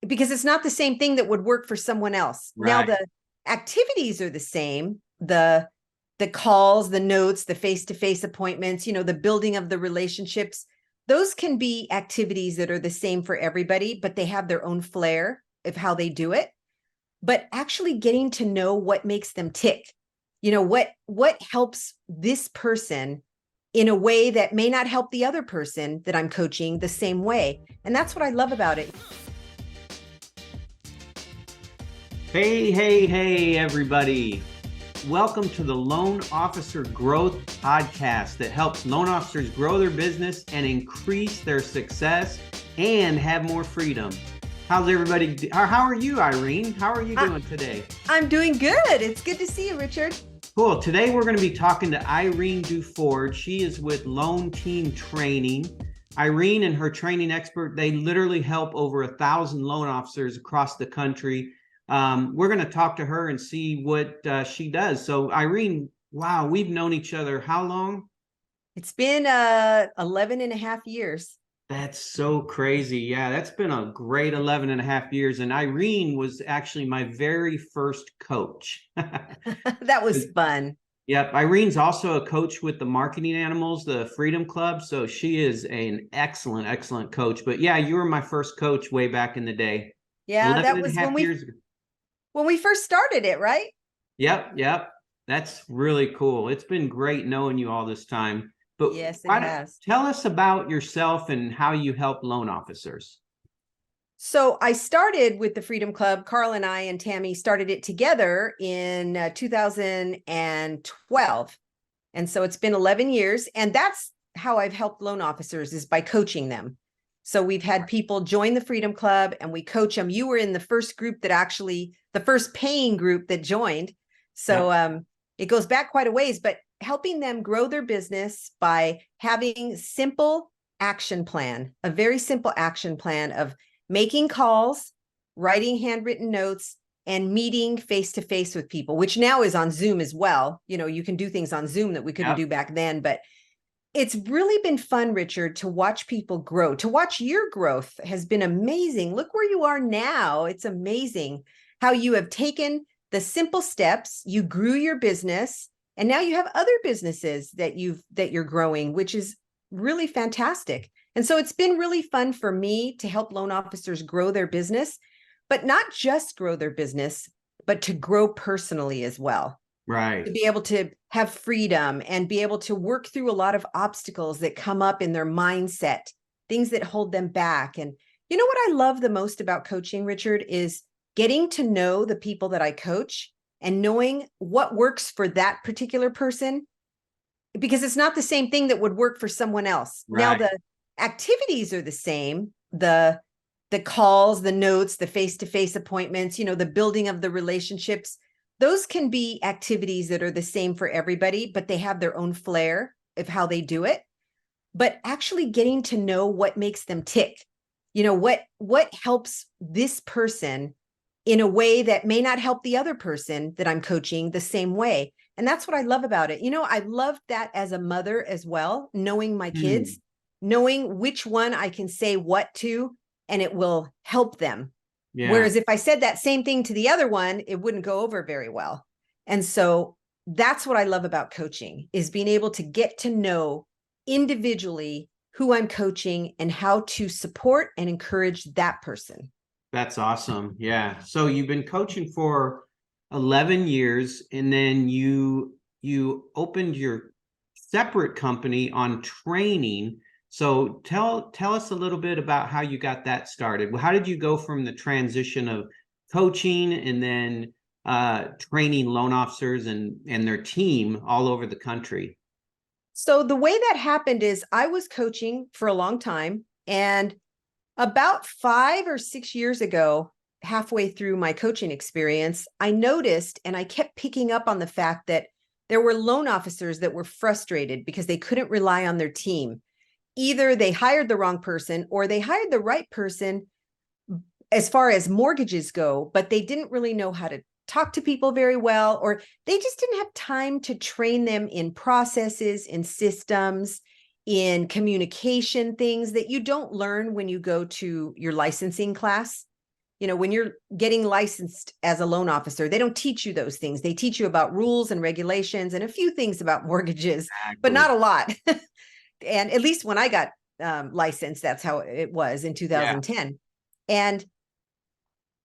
because it's not the same thing that would work for someone else. Now Right. the activities are the same. The calls, the notes, the face-to-face appointments, the building of the relationships, those can be activities that are the same for everybody, but they have their own flair of how they do it. But actually getting to know what makes them tick, what helps this person in a way that may not help the other person that I'm coaching the same way. And that's what I love about it. Hey, hey, hey, everybody. Welcome to the Loan Officer Growth Podcast that helps loan officers grow their business and increase their success and have more freedom. How's everybody? How are you, Irene? How are you doing today? I'm doing good. It's good to see you, Richard. Cool. Today we're going to be talking to Irene Duford. She is with Loan Team Training. Irene and her training expert, they literally help over 1,000 loan officers across the country. We're going to talk to her and see what she does. So Irene, wow, we've known each other how long? It's been 11 and a half years. That's so crazy. Yeah, that's been a great 11 and a half years. And Irene was actually my very first coach. That was fun. Yep. Irene's also a coach with the Marketing Animals, the Freedom Club. So she is an excellent, excellent coach. But yeah, you were my first coach way back in the day. Yeah, that was when we first started it, right? Yep. That's really cool. It's been great knowing you all this time. But yes, it has. Tell us about yourself and how you help loan officers. So I started with the Freedom Club. Carl and I and Tammy started it together in 2012. And so it's been 11 years. And that's how I've helped loan officers, is by coaching them. So we've had people join the Freedom Club and we coach them. You were in the first group the first paying group that joined. So it goes back quite a ways, but helping them grow their business by having a very simple action plan of making calls, writing handwritten notes, and meeting face-to-face with people, which now is on Zoom as well. You can do things on Zoom that we couldn't do back then, but it's really been fun, Richard, to watch people grow. To watch your growth has been amazing. Look where you are now. It's amazing how you have taken the simple steps, you grew your business, and now you have other businesses that you're growing, which is really fantastic. And so it's been really fun for me to help loan officers grow their business, but not just grow their business, but to grow personally as well. Right. To be able to have freedom and be able to work through a lot of obstacles that come up in their mindset, things that hold them back. And you know what I love the most about coaching, Richard, is getting to know the people that I coach and knowing what works for that particular person, because it's not the same thing that would work for someone else. Right. Now the activities are the same. The calls, the notes, the face-to-face appointments, the building of the relationships, those can be activities that are the same for everybody, but they have their own flair of how they do it. But actually getting to know what makes them tick, what helps this person in a way that may not help the other person that I'm coaching the same way. And that's what I love about it. I love that as a mother as well, knowing my kids, knowing which one I can say what to, and it will help them. Yeah. Whereas if I said that same thing to the other one, it wouldn't go over very well. And so that's what I love about coaching, is being able to get to know individually who I'm coaching and how to support and encourage that person. That's awesome. Yeah. So you've been coaching for 11 years, and then you opened your separate company on training. So tell us a little bit about how you got that started. How did you go from the transition of coaching and then training loan officers and their team all over the country? So the way that happened is I was coaching for a long time, and about 5 or 6 years ago, halfway through my coaching experience, I noticed, and I kept picking up on the fact that there were loan officers that were frustrated because they couldn't rely on their team. Either they hired the wrong person or they hired the right person as far as mortgages go, but they didn't really know how to talk to people very well, or they just didn't have time to train them in processes, in systems, in communication, things that you don't learn when you go to your licensing class. when you're getting licensed as a loan officer, they don't teach you those things. They teach you about rules and regulations and a few things about mortgages, but not a lot. And at least when I got licensed, that's how it was in 2010. And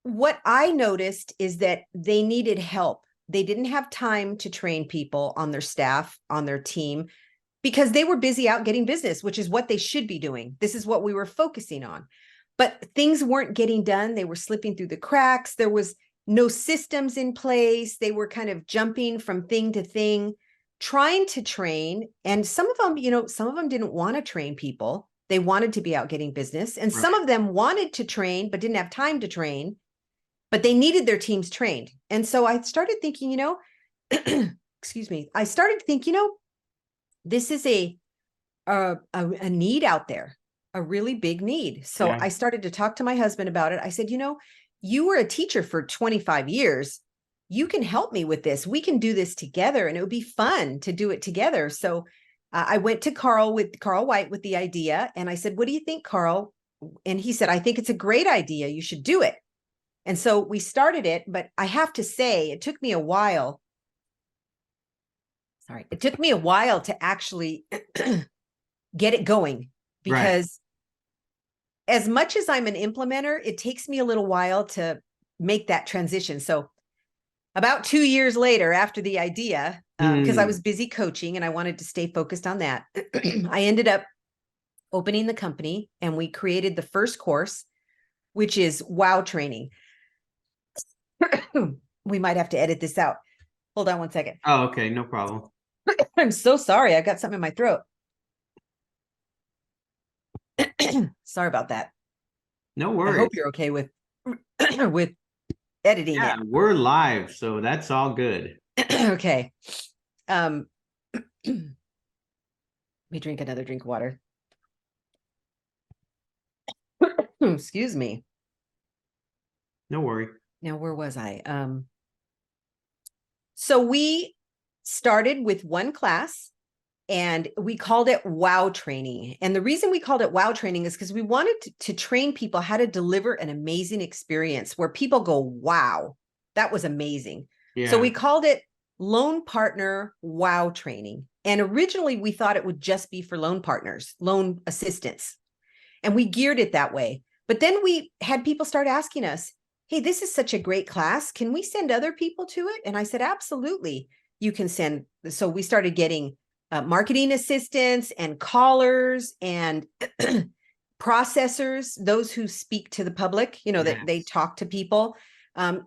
what I noticed is that they needed help. They didn't have time to train people on their staff, on their team, because they were busy out getting business, which is what they should be doing. This is what we were focusing on. But things weren't getting done. They were slipping through the cracks. There was no systems in place. They were kind of jumping from thing to thing, trying to train. And some of them didn't want to train people. They wanted to be out getting business. And some of them wanted to train, but didn't have time to train, but they needed their teams trained. And so I started thinking, excuse me, I started to think, this is a need out there, a really big need. So I started to talk to my husband about it. I said, you were a teacher for 25 years. You can help me with this. We can do this together, and it would be fun to do it together. So I went to Carl White with the idea. And I said, what do you think, Carl? And he said, I think it's a great idea. You should do it. And so we started it, but I have to say, it took me a while. It took me a while to actually get it going, because as much as I'm an implementer, it takes me a little while to make that transition. So about 2 years later, after the idea, because I was busy coaching and I wanted to stay focused on that, I ended up opening the company, and we created the first course, which is WOW training. We might have to edit this out. Hold on one second. Oh, okay. No problem. I'm so sorry. I got something in my throat. Sorry about that. No worries. I hope you're okay with editing it. We're live, so that's all good. Okay. Let me drink another drink of water. Excuse me. No worry. Now, where was I? So we started with one class, and we called it WOW training. And the reason we called it WOW training is because we wanted to train people how to deliver an amazing experience where people go, wow, that was amazing. So we called it Loan Partner WOW training. And originally we thought it would just be for loan partners, loan assistants. And we geared it that way. But then we had people start asking us, hey, this is such a great class. Can we send other people to it? And I said, absolutely, you can send. So we started getting marketing assistants and callers and processors, those who speak to the public, that they talk to people,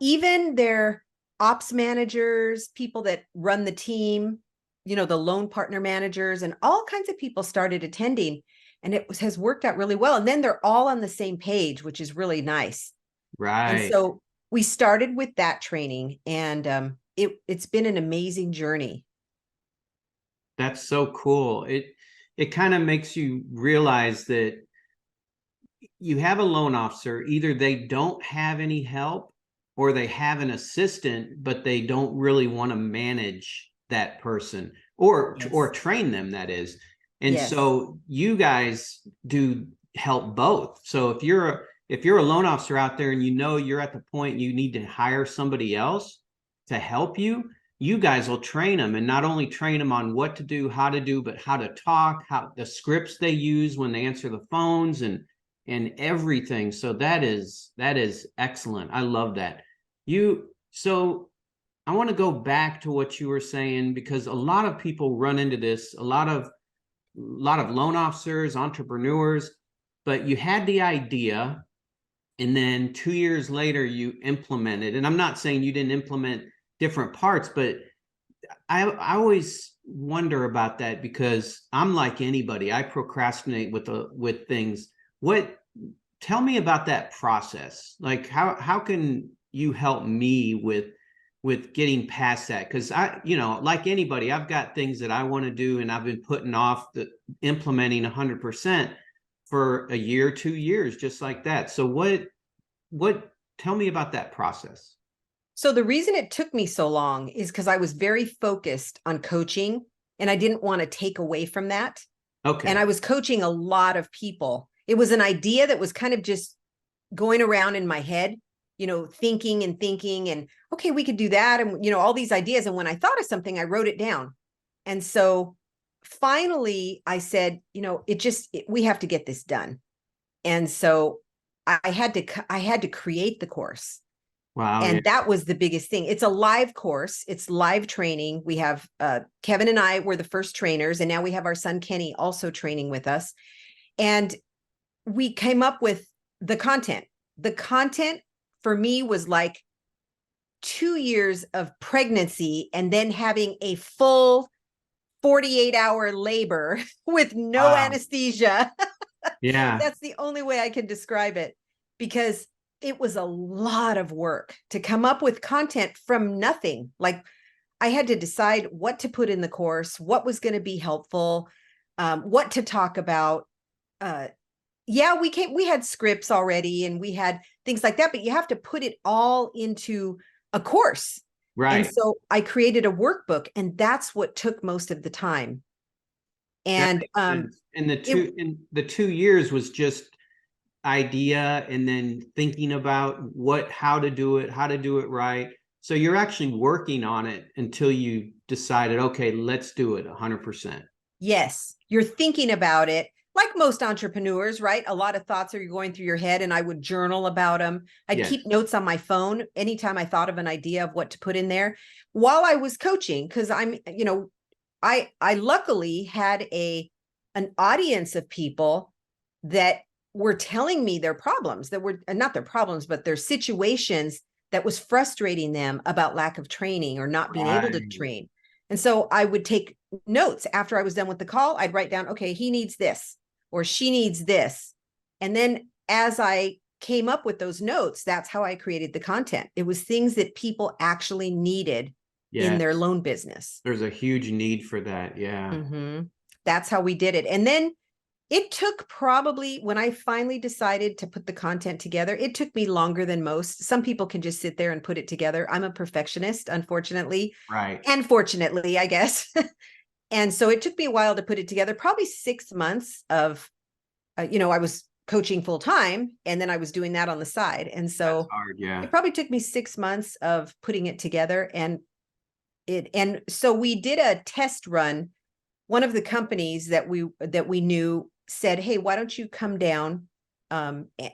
even their ops managers, people that run the team, the loan partner managers, and all kinds of people started attending. And it has worked out really well. And then they're all on the same page, which is really nice. Right. And so we started with that training, and it's been an amazing journey. That's so cool. It kind of makes you realize that you have a loan officer, either they don't have any help or they have an assistant, but they don't really want to manage that person or train them, that is. And so you guys do help both. So if you're a loan officer out there and you're at the point you need to hire somebody else to help you, you guys will train them, and not only train them on what to do, how to do, but how to talk, how the scripts they use when they answer the phones and everything. So that is excellent. I love that. So I want to go back to what you were saying, because a lot of people run into this, a lot of loan officers, entrepreneurs, but you had the idea and then 2 years later you implemented. And I'm not saying you didn't implement different parts, but I always wonder about that, because I'm like anybody. I procrastinate with things. Tell me about that process. Like how can you help me with getting past that? Because like anybody, I've got things that I want to do, and I've been putting off implementing 100% for a year, 2 years, just like that. So tell me about that process. So the reason it took me so long is because I was very focused on coaching, and I didn't want to take away from that. Okay. And I was coaching a lot of people. It was an idea that was kind of just going around in my head, thinking and thinking and, okay, we could do that. And, all these ideas. And when I thought of something, I wrote it down. And so finally I said, we have to get this done. And so I had to create the course. Wow. And Yeah. that was the biggest thing. It's a live course. It's live training. We have Kevin and I were the first trainers, and now we have our son Kenny also training with us. And we came up with the content. The content for me was like 2 years of pregnancy and then having a full 48-hour labor with no Wow. anesthesia. Yeah. That's the only way I can describe it, because it was a lot of work to come up with content from nothing. Like, I had to decide what to put in the course, what was going to be helpful, what to talk about. We had scripts already and we had things like that, but you have to put it all into a course. Right. And so I created a workbook, and that's what took most of the time. That And makes sense. And the 2 years was just idea and then thinking about how to do it right. So you're actually working on it until you decided, okay, let's do it 100%. yes, you're thinking about it like most entrepreneurs, right? A lot of thoughts are going through your head, and I would journal about them. I'd Yes. keep notes on my phone anytime I thought of an idea of what to put in there while I was coaching, because I luckily had an audience of people that were telling me their problems, that were not their problems, but their situations that was frustrating them about lack of training or not being able to Right. train. And so I would take notes after I was done with the call. I'd write down, okay, he needs this or she needs this. And then as I came up with those notes, that's how I created the content. It was things that people actually needed in their Yes. loan business. There's a huge need for that. Yeah. Mm-hmm. That's how we did it. And then it took probably, when I finally decided to put the content together, it took me longer than most. Some people can just sit there and put it together. I'm a perfectionist, unfortunately, Right. and fortunately, I guess. And so it took me a while to put it together, probably 6 months of, I was coaching full time, and then I was doing that on the side. And That's so hard. Yeah. it probably took me 6 months of putting it together. And so we did a test run. One of the companies that we knew said, hey, why don't you come down?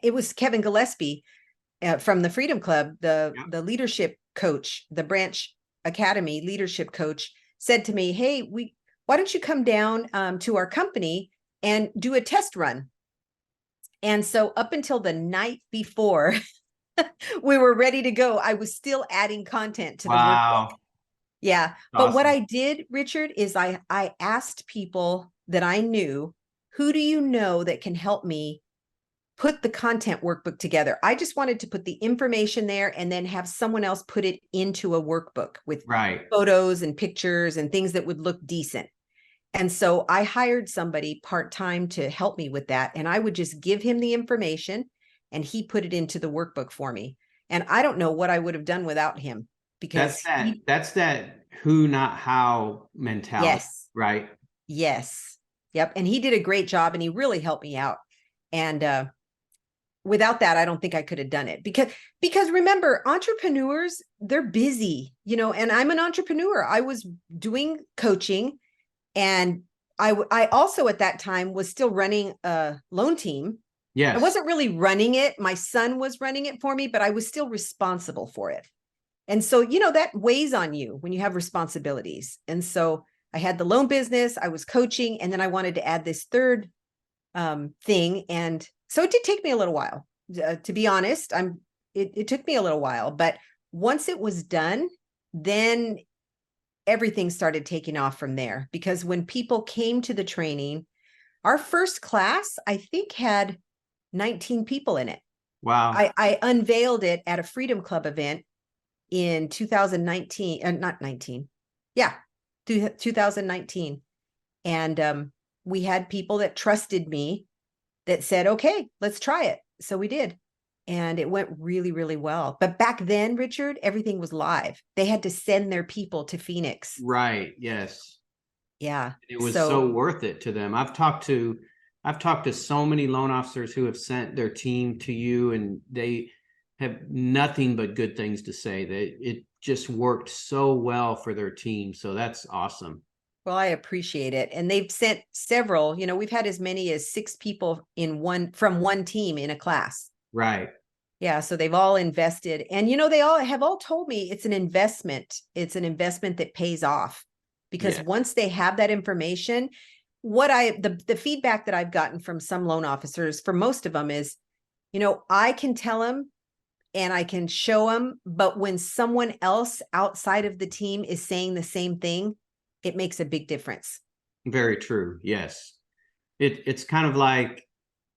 It was Kevin Gillespie from the Freedom Club, the leadership coach, the Branch Academy leadership coach, said to me, hey, why don't you come down to our company and do a test run? And so up until the night before we were ready to go, I was still adding content to the workbook. Wow. Yeah. But what I did, Richard, is I asked people that I knew, who do you know that can help me put the content workbook together? I just wanted to put the information there and then have someone else put it into a workbook with photos and pictures and things that would look decent. And so I hired somebody part-time to help me with that. And I would just give him the information and he put it into the workbook for me. And I don't know what I would have done without him, because that's that who, not how mentality. Yes. Right. Yes. Yep. And he did a great job, and he really helped me out. And without that, I don't think I could have done it, because remember, entrepreneurs, they're busy, and I'm an entrepreneur. I was doing coaching, and I also at that time was still running a loan team. Yes. I wasn't really running it. My son was running it for me, but I was still responsible for it. And so, that weighs on you when you have responsibilities. And so I had the loan business, I was coaching, and then I wanted to add this third thing. And so it did take me a little while, to be honest. It took me a little while, but once it was done, then everything started taking off from there. Because when people came to the training, our first class, I think, had 19 people in it. Wow. I unveiled it at a Freedom Club event in 2019, not 19. Yeah, 2019. And we had people that trusted me that said, okay, let's try it. So we did. And it went really, really well. But back then, Richard, everything was live. They had to send their people to Phoenix. Right. Yes. Yeah. It was so worth it to them. I've talked to so many loan officers who have sent their team to you, and have nothing but good things to say, that it just worked so well for their team. So that's awesome. Well, I appreciate it. And they've sent several, we've had as many as 6 people from one team in a class. Right. Yeah, so they've all invested, and they all have told me it's an investment. It's an investment that pays off, because Yeah. once they have that information, the feedback that I've gotten from some loan officers, for most of them, is, I can tell them and I can show them, but when someone else outside of the team is saying the same thing, it makes a big difference. Very true. Yes. It's kind of like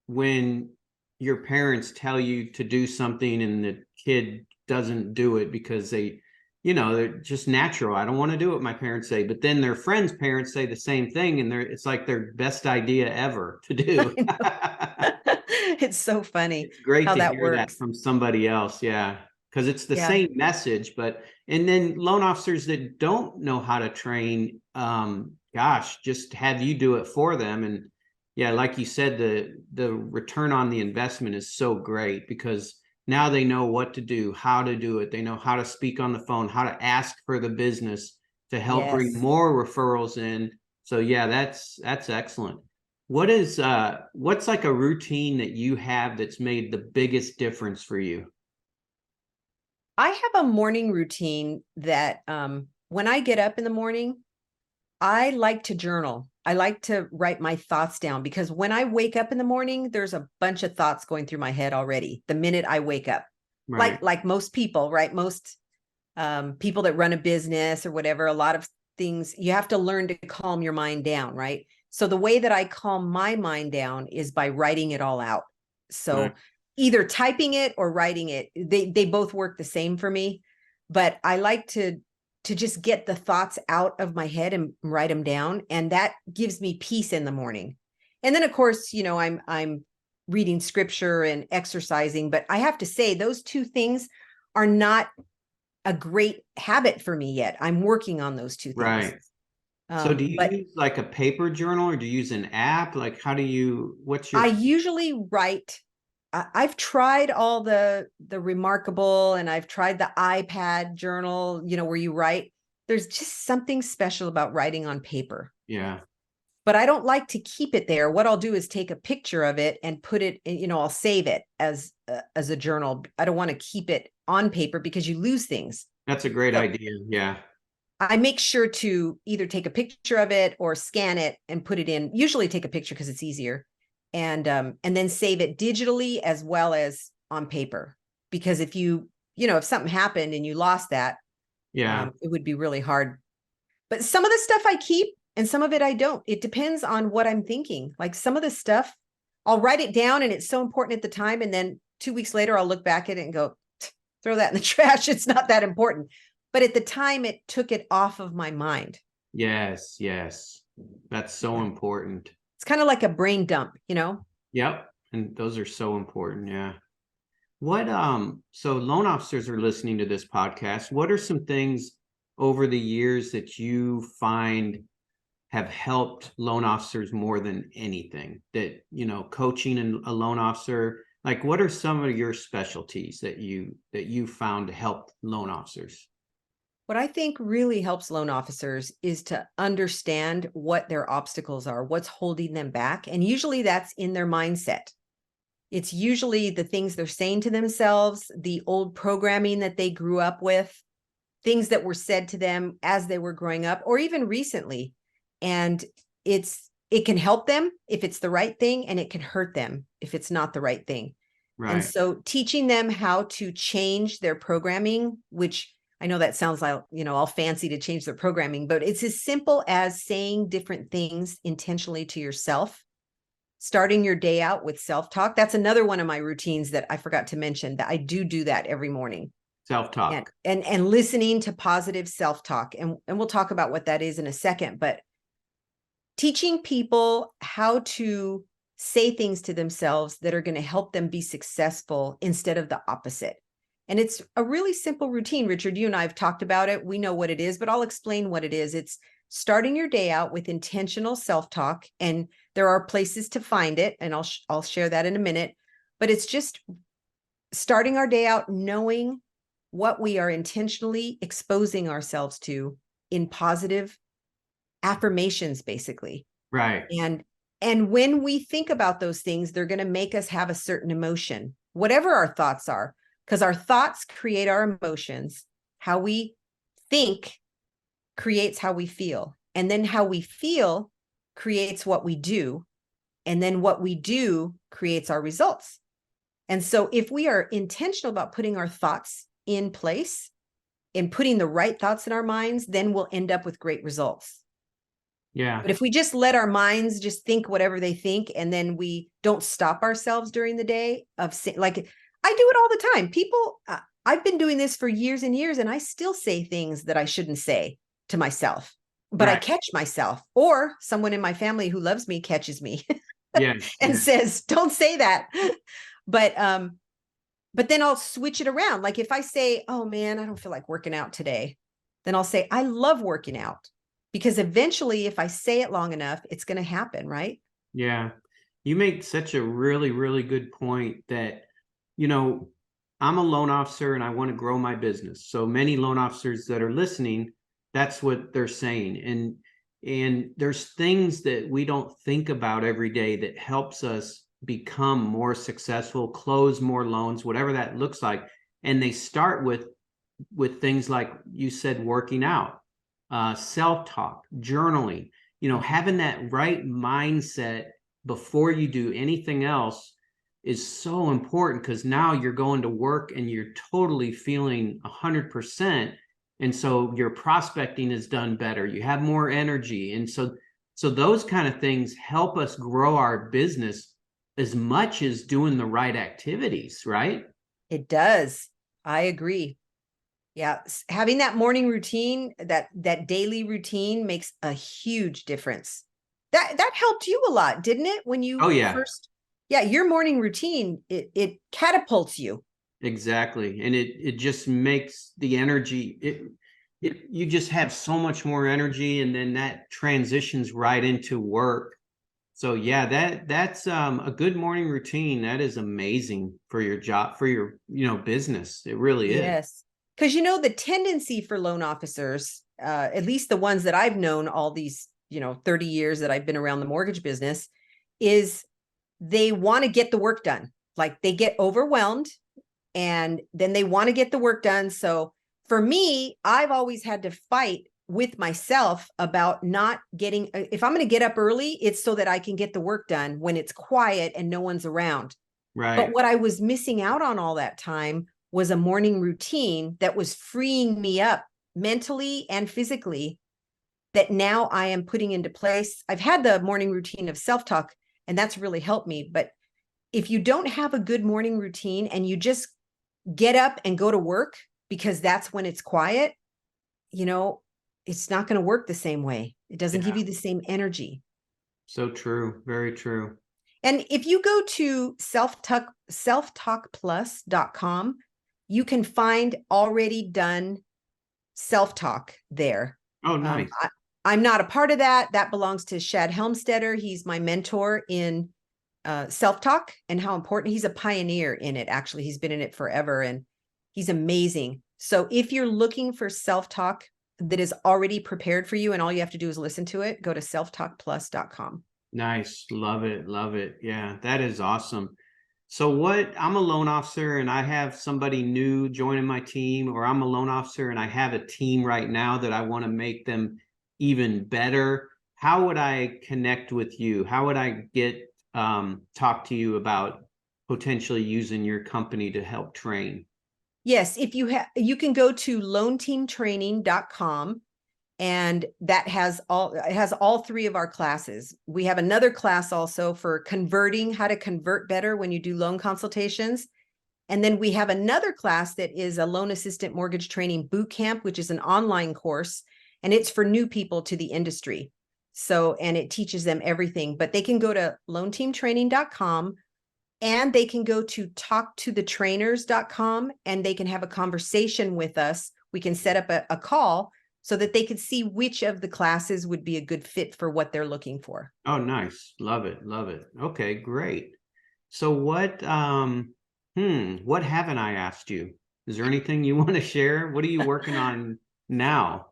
when your parents tell you to do something and the kid doesn't do it because they're just natural. I don't want to do what my parents say, but then their friends' parents say the same thing, and it's like their best idea ever to do. It's so funny It's great how to that hear that works. from somebody else. Yeah. Because it's the Yeah. same message, and then loan officers that don't know how to train, gosh, just have you do it for them. And yeah, like you said, the return on the investment is so great, because now they know what to do, how to do it. They know how to speak on the phone, how to ask for the business to help bring Yes. more referrals in. So yeah, that's excellent. What's like a routine that you have that's made the biggest difference for you? I have a morning routine that when I get up in the morning, I like to journal. I like to write my thoughts down, because when I wake up in the morning, there's a bunch of thoughts going through my head already the minute I wake up. Right. Like most people, right? Most people that run a business or whatever, a lot of things, you have to learn to calm your mind down, right? So the way that I calm my mind down is by writing it all out. Right. So either typing it or writing it, they both work the same for me. But I like to just get the thoughts out of my head and write them down, and that gives me peace in the morning. And then of course, I'm reading scripture and exercising, but I have to say those two things are not a great habit for me yet. I'm working on those two things. Right. So do you But use like a paper journal, or do you use an app? Like what's your I usually write. I've tried all the Remarkable, and I've tried the iPad journal, where you write. There's just something special about writing on paper. yeah. But I don't like to keep it there. What I'll do is take a picture of it and put it, I'll save it as a journal. I don't want to keep it on paper because you lose things. That's a great So idea. Yeah. I make sure to either take a picture of it or scan it and put it in. Usually take a picture because it's easier, and then save it digitally as well as on paper. Because if something happened and you lost that, Yeah. it would be really hard. But some of the stuff I keep and some of it I don't. It depends on what I'm thinking. Like some of the stuff, I'll write it down and it's so important at the time, and then 2 weeks later I'll look back at it and go, throw that in the trash. It's not that important. But at the time, it took it off of my mind. Yes. Yes. That's so Yeah. important. It's kind of like a brain dump. Yep. And those are so important. Yeah. So loan officers are listening to this podcast. What are some things over the years that you find have helped loan officers more than anything, that, coaching a loan officer, like what are some of your specialties that you found to help loan officers? What I think really helps loan officers is to understand what their obstacles are, what's holding them back. And usually that's in their mindset. It's usually the things they're saying to themselves, the old programming that they grew up with, things that were said to them as they were growing up, or even recently. And it can help them if it's the right thing, and it can hurt them if it's not the right thing. And Right. so teaching them how to change their programming, which I know that sounds like, all fancy to change their programming, but it's as simple as saying different things intentionally to yourself, starting your day out with self-talk. That's another one of my routines that I forgot to mention, that I do that every morning. And, Self-talk. and listening to positive self-talk. And we'll talk about what that is in a second, but teaching people how to say things to themselves that are going to help them be successful instead of the opposite. And it's a really simple routine. Richard, you and I have talked about it. We know what it is, but I'll explain what it is. It's starting your day out with intentional self-talk, and there are places to find it, and I'll share that in a minute. But it's just starting our day out knowing what we are intentionally exposing ourselves to in positive affirmations, basically. Right. And when we think about those things, they're going to make us have a certain emotion, whatever our thoughts are, because our thoughts create our emotions. How we think creates how we feel. And then how we feel creates what we do. And then what we do creates our results. And so if we are intentional about putting our thoughts in place and putting the right thoughts in our minds, then we'll end up with great results. Yeah. But if we just let our minds just think whatever they think, and then we don't stop ourselves during the day of like, I do it all the time. People, I've been doing this for years and years, and I still say things that I shouldn't say to myself, but I Right. catch myself, or someone in my family who loves me catches me Yes. and Yes. says, don't say that. But then I'll switch it around. Like if I say, oh man, I don't feel like working out today, then I'll say, I love working out. Because eventually, if I say it long enough, it's going to happen, right? Yeah. You make such a really, really good point that, you know, I'm a loan officer and I want to grow my business. So many loan officers that are listening, that's what they're saying. And there's things that we don't think about every day that helps us become more successful, close more loans, whatever that looks like. And they start with things like you said, working out, self-talk, journaling, having that right mindset before you do anything else is so important, because now you're going to work and you're totally feeling 100%. And so your prospecting is done better. You have more energy. And so those kind of things help us grow our business as much as doing the right activities, right? It does. I agree. Yeah, having that morning routine, that daily routine makes a huge difference. That helped you a lot, didn't it? When Oh, you yeah. first, yeah, your morning routine, it catapults you. Exactly. And it just makes the energy, you just have so much more energy, and then that transitions right into work. So yeah, that's a good morning routine. That is amazing for your job, for your, business. It really is. Yes. Because the tendency for loan officers, at least the ones that I've known all these, 30 years that I've been around the mortgage business, is they want to get the work done. Like they get overwhelmed and then they want to get the work done. So for me, I've always had to fight with myself about not getting, if I'm going to get up early, it's so that I can get the work done when it's quiet and no one's around. But Right. what I was missing out on all that time was a morning routine that was freeing me up mentally and physically, that now I am putting into place. I've had the morning routine of self-talk, and that's really helped me. But if you don't have a good morning routine and you just get up and go to work because that's when it's quiet, it's not going to work the same way. It doesn't give Yeah. you the same energy. So true. Very true. And if you go to selftalkplus.com, you can find already done self-talk there. Oh, nice. I'm not a part of that. That belongs to Shad Helmstetter. He's my mentor in self-talk and how important. He's a pioneer in it. Actually, he's been in it forever and he's amazing. So if you're looking for self-talk that is already prepared for you and all you have to do is listen to it, go to selftalkplus.com. Nice. Love it. Love it. Yeah, that is awesome. So I'm a loan officer and I have somebody new joining my team, or I'm a loan officer and I have a team right now that I want to make them even better. How would I connect with you? How would I talk to you about potentially using your company to help train? Yes, if you can go to loanteamtraining.com, and that has all three of our classes. We have another class also for how to convert better when you do loan consultations. And then we have another class that is a loan assistant mortgage training boot camp, which is an online course, and it's for new people to the industry. So, and it teaches them everything, but they can go to loanteamtraining.com, and they can go to talktothetrainers.com, and they can have a conversation with us. We can set up a call so that they could see which of the classes would be a good fit for what they're looking for. Oh, nice. Love it. Love it. Okay, great. So What haven't I asked you? Is there anything you want to share? What are you working on now?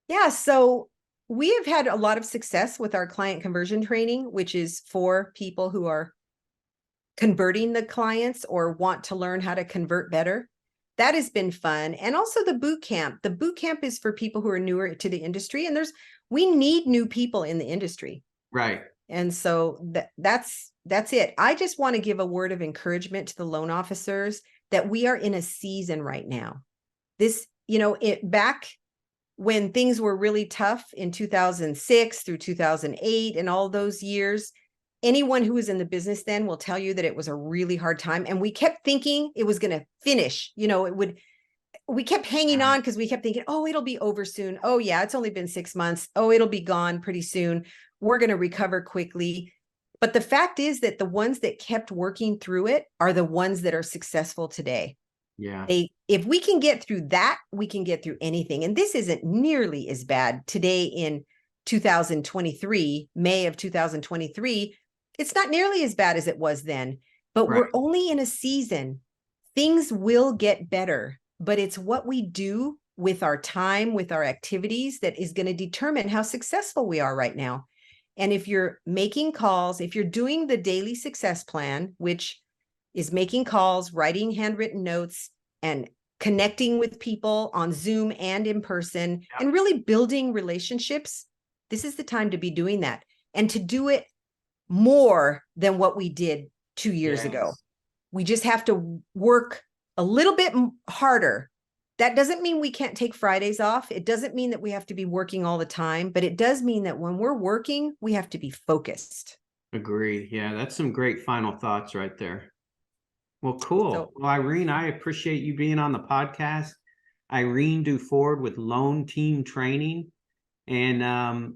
Yeah, so we have had a lot of success with our client conversion training, which is for people who are converting the clients or want to learn how to convert better. That has been fun. And also the boot camp. The boot camp is for people who are newer to the industry, and we need new people in the industry. Right. And so that's it. I just want to give a word of encouragement to the loan officers that we are in a season right now. This, back when things were really tough in 2006 through 2008 and all those years, anyone who was in the business then will tell you that it was a really hard time. And we kept thinking it was going to finish, we kept hanging on because we kept thinking, oh, it'll be over soon. Oh yeah, it's only been 6 months. Oh, it'll be gone pretty soon. We're going to recover quickly. But the fact is that the ones that kept working through it are the ones that are successful today. Yeah. If we can get through that, we can get through anything. And this isn't nearly as bad today in 2023, May of 2023. It's not nearly as bad as it was then, but Right. we're only in a season. Things will get better, but it's what we do with our time, with our activities that is going to determine how successful we are right now. And if you're making calls, if you're doing the daily success plan, which is making calls, writing handwritten notes, and connecting with people on Zoom and in person, and really building relationships, this is the time to be doing that and to do it more than what we did 2 years ago. We just have to work a little bit harder. That doesn't mean we can't take Fridays off. It doesn't mean that we have to be working all the time, but it does mean that when we're working, we have to be focused. Agree. Yeah, that's some great final thoughts right there. Well, cool. Well, Irene, I appreciate you being on the podcast. Irene Duford with Loan Team Training. And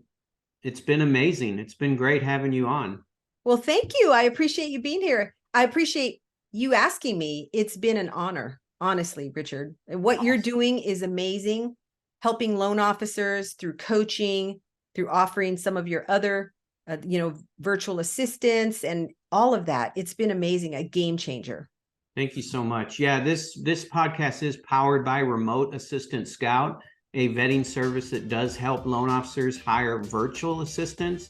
it's been amazing. It's been great having you on. Well, thank you. I appreciate you being here. I appreciate you asking me. It's been an honor, honestly, Richard. And what you're doing is amazing, helping loan officers through coaching, through offering some of your other, virtual assistants and all of that. It's been amazing, a game changer. Thank you so much. Yeah, this podcast is powered by Remote Assistant Scout, a vetting service that does help loan officers hire virtual assistants.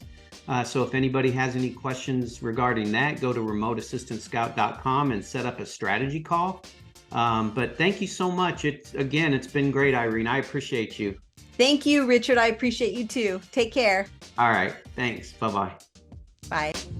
So if anybody has any questions regarding that, go to remoteassistantscout.com and set up a strategy call. But thank you so much. It's been great, Irene. I appreciate you. Thank you, Richard. I appreciate you too. Take care. All right. Thanks. Bye-bye. Bye.